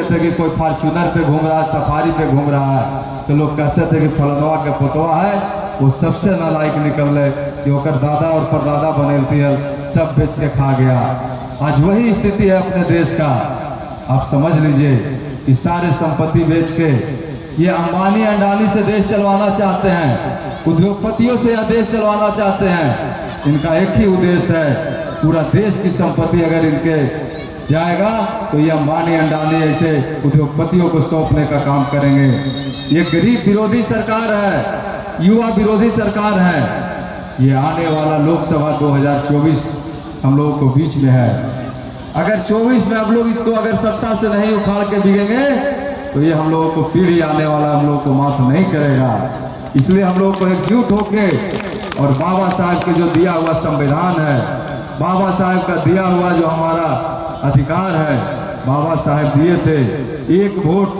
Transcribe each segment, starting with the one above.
थे कि कोई फॉर्च्यूनर पे घूम रहा है, सफारी पे घूम रहा है, तो लोग कहते थे कि फलनवा के पुतवा है, वो सबसे नालायक निकल रहे कि ओकर दादा और परदादा बनेलती है, सब बेच के खा गया। आज वही स्थिति है अपने देश का। आप समझ लीजिए कि सारे संपत्ति बेच के ये अंबानी अंडानी से देश चलवाना चाहते हैं, उद्योगपतियों से यह देश चलवाना चाहते हैं। इनका एक ही उद्देश्य है, पूरा देश की संपत्ति अगर इनके जाएगा तो ये अंबानी अंडानी ऐसे उद्योगपतियों को सौंपने का काम करेंगे। ये गरीब विरोधी सरकार है, युवा विरोधी सरकार है। ये आने वाला लोकसभा 2024 हम लोगों को बीच में है। अगर 24 में हम लोग इसको अगर सत्ता से नहीं उखाड़ के बिगेंगे तो ये हम लोगों को पीढ़ी आने वाला हम लोगों को माफ नहीं करेगा। इसलिए हम लोग को एकजुट होके और बाबा साहब के जो दिया हुआ संविधान है, बाबा साहब का दिया हुआ जो हमारा अधिकार है, बाबा साहब दिए थे एक वोट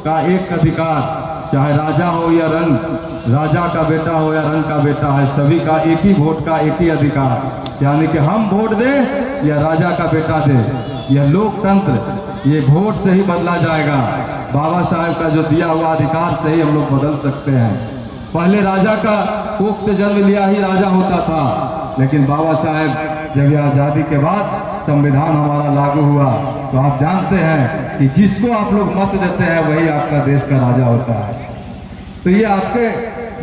का एक अधिकार, चाहे राजा हो या रंग, राजा का बेटा हो या रंग का बेटा है, सभी का एक ही वोट का एक ही अधिकार, यानी कि हम वोट दें या राजा का बेटा दे। यह लोकतंत्र ये वोट से ही बदला जाएगा। बाबा साहब का जो दिया हुआ अधिकार से ही हम लोग बदल सकते हैं। पहले राजा का कोख से जन्म लिया ही राजा होता था, लेकिन बाबा साहब जब यह आज़ादी के बाद संविधान हमारा लागू हुआ तो आप जानते हैं कि जिसको आप लोग मत देते हैं वही आपका देश का राजा होता है। तो ये आपके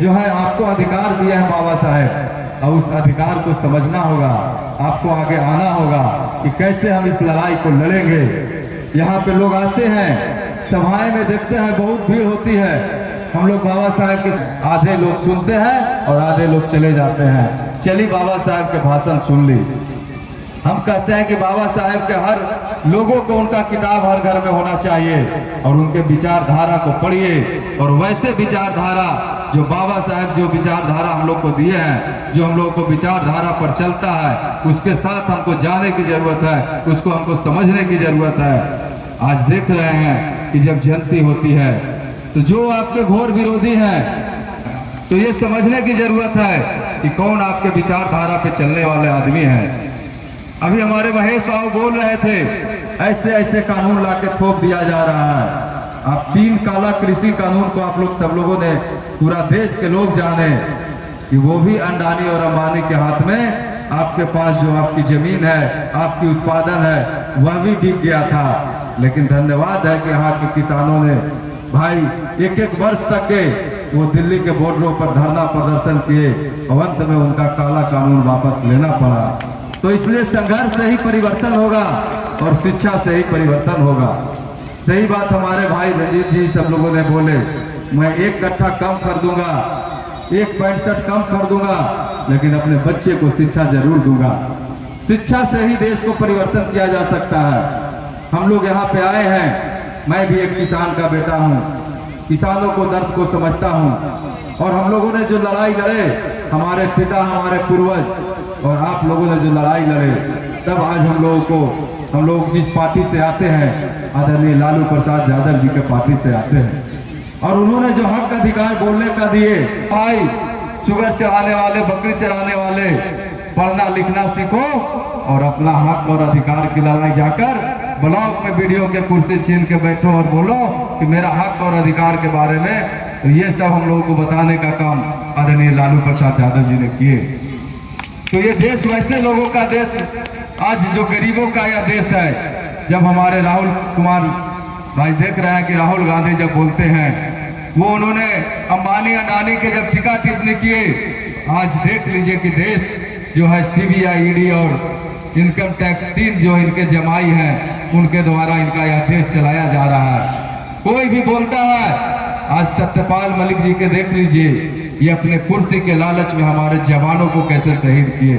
जो है आपको अधिकार दिया है बाबा साहब, और उस अधिकार को समझना होगा, आपको आगे आना होगा कि कैसे हम इस लड़ाई को लड़ेंगे। यहाँ पे लोग आते हैं, सभाएं में देखते हैं बहुत भीड़ होती है, हम लोग बाबा साहब के आधे लोग सुनते हैं और आधे लोग चले जाते हैं। चलिए बाबा साहब के भाषण सुन ली। हम कहते हैं कि बाबा साहब के हर लोगों को उनका किताब हर घर में होना चाहिए और उनके विचारधारा को पढ़िए, और वैसे विचारधारा जो बाबा साहब जो विचारधारा हम लोग को दिए हैं, जो हम लोग को विचारधारा पर चलता है, उसके साथ हमको जाने की जरूरत है, उसको हमको समझने की जरूरत है। आज देख रहे हैं कि जब जयंती होती है तो जो आपके घोर विरोधी हैं, तो ये समझने की जरूरत है कि कौन आपके विचारधारा पे चलने वाले आदमी हैं। अभी हमारे महेश बाबू बोल रहे थे ऐसे ऐसे कानून लाके थोप दिया जा रहा है। आप 3 काला कृषि कानून को आप लोग सब लोगों ने, पूरा देश के लोग जाने कि वो भी अंडानी और अंबानी के हाथ में, आपके पास जो आपकी जमीन है, आपकी उत्पादन है, वह भी बिक गया था। लेकिन धन्यवाद है कि यहाँ के किसानों ने भाई 1-1 वर्ष तक के वो दिल्ली के बॉर्डरों पर धरना प्रदर्शन किए, अंत में उनका काला कानून वापस लेना पड़ा। तो इसलिए संघर्ष से ही परिवर्तन होगा और शिक्षा से ही परिवर्तन होगा। सही बात हमारे भाई रंजीत जी सब लोगों ने बोले, मैं 1 कट्ठा कम कर दूंगा, 1 पैंट शर्ट कम कर दूंगा, लेकिन अपने बच्चे को शिक्षा जरूर दूंगा। शिक्षा से ही देश को परिवर्तन किया जा सकता है। हम लोग यहाँ पे आए हैं, मैं भी एक किसान का बेटा हूँ, किसानों को दर्द को समझता हूँ, और हम लोगों ने जो लड़ाई लड़े, हमारे पिता हमारे पूर्वज और आप लोगों ने जो लड़ाई लड़े, तब आज हम लोग जिस पार्टी से आते हैं, आदरणीय लालू प्रसाद यादव जी के पार्टी से आते हैं, और उन्होंने जो हक अधिकार बोलने का दिए, भाई शुगर चढ़ाने वाले, बकरी चराने वाले, पढ़ना लिखना सीखो और अपना हक और अधिकार की लड़ाई जाकर ब्लॉक में वीडियो के कुर्सी छीन के बैठो और बोलो कि मेरा हक और अधिकार के बारे में। तो ये सब हम लोगों को बताने का काम आदरणीय लालू प्रसाद यादव जी ने किए। तो ये देश वैसे लोगों का देश, आज जो गरीबों का यह देश है। जब हमारे राहुल कुमार भाई देख रहे हैं कि राहुल गांधी जब बोलते हैं, वो उन्होंने अंबानी अडानी के जब टीका टिप्पणी किए, आज देख लीजिए कि देश जो है सीबीआई, ईडी और इनकम टैक्स 3 जो इनके जमाई हैं, उनके द्वारा इनका यह देश चलाया जा रहा है। कोई भी बोलता है, आज सत्यपाल मलिक जी के देख लीजिए, ये अपने कुर्सी के लालच में हमारे जवानों को कैसे शहीद किए।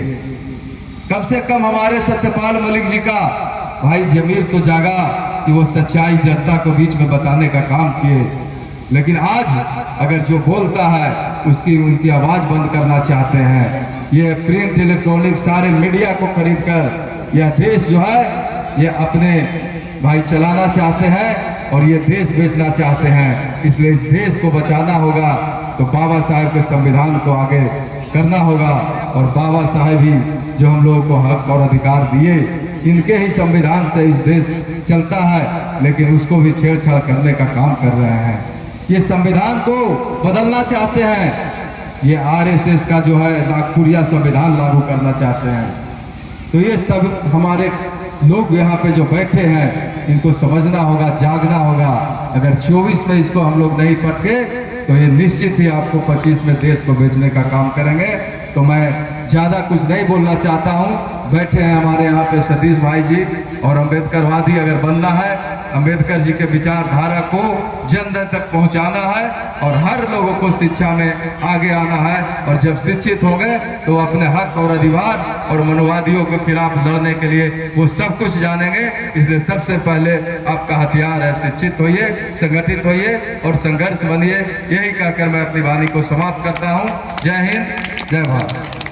कम से कम हमारे सत्यपाल मलिक जी का भाई जमीर तो जागा कि वो सच्चाई जनता को बीच में बताने का काम किए। लेकिन आज अगर जो बोलता है उनकी आवाज बंद करना चाहते हैं। ये प्रिंट इलेक्ट्रॉनिक सारे मीडिया को खरीद कर यह देश जो है ये अपने भाई चलाना चाहते हैं और ये देश बेचना चाहते हैं। इसलिए इस देश को बचाना होगा तो बाबा साहब के संविधान को आगे करना होगा, और बाबा साहब ही जो हम लोगों को हक और अधिकार दिए इनके ही संविधान से इस देश चलता है, लेकिन उसको भी छेड़छाड़ करने का काम कर रहे हैं। ये संविधान को बदलना चाहते हैं, ये आरएसएस का जो है नागपुरिया संविधान लागू करना चाहते हैं। तो ये तब हमारे लोग यहाँ पे जो बैठे हैं इनको समझना होगा, जागना होगा। अगर 24 में इसको हम लोग नहीं पटके तो ये निश्चित ही आपको 25 में देश को बेचने का काम करेंगे। तो मैं ज़्यादा कुछ नहीं बोलना चाहता हूँ। बैठे हैं हमारे यहाँ पे सतीश भाई जी, और अम्बेडकरवादी अगर बनना है, अम्बेडकर जी के विचारधारा को जन जन तक पहुँचाना है और हर लोगों को शिक्षा में आगे आना है। और जब शिक्षित हो गए तो अपने हक और अधिकार और मनोवादियों के खिलाफ लड़ने के लिए वो सब कुछ जानेंगे। इसलिए सबसे पहले आपका हथियार है शिक्षित होइए, संगठित होइए और संघर्ष बनिए। यही कहकर मैं अपनी वाणी को समाप्त करता हूँ। जय हिंद, जय भारत।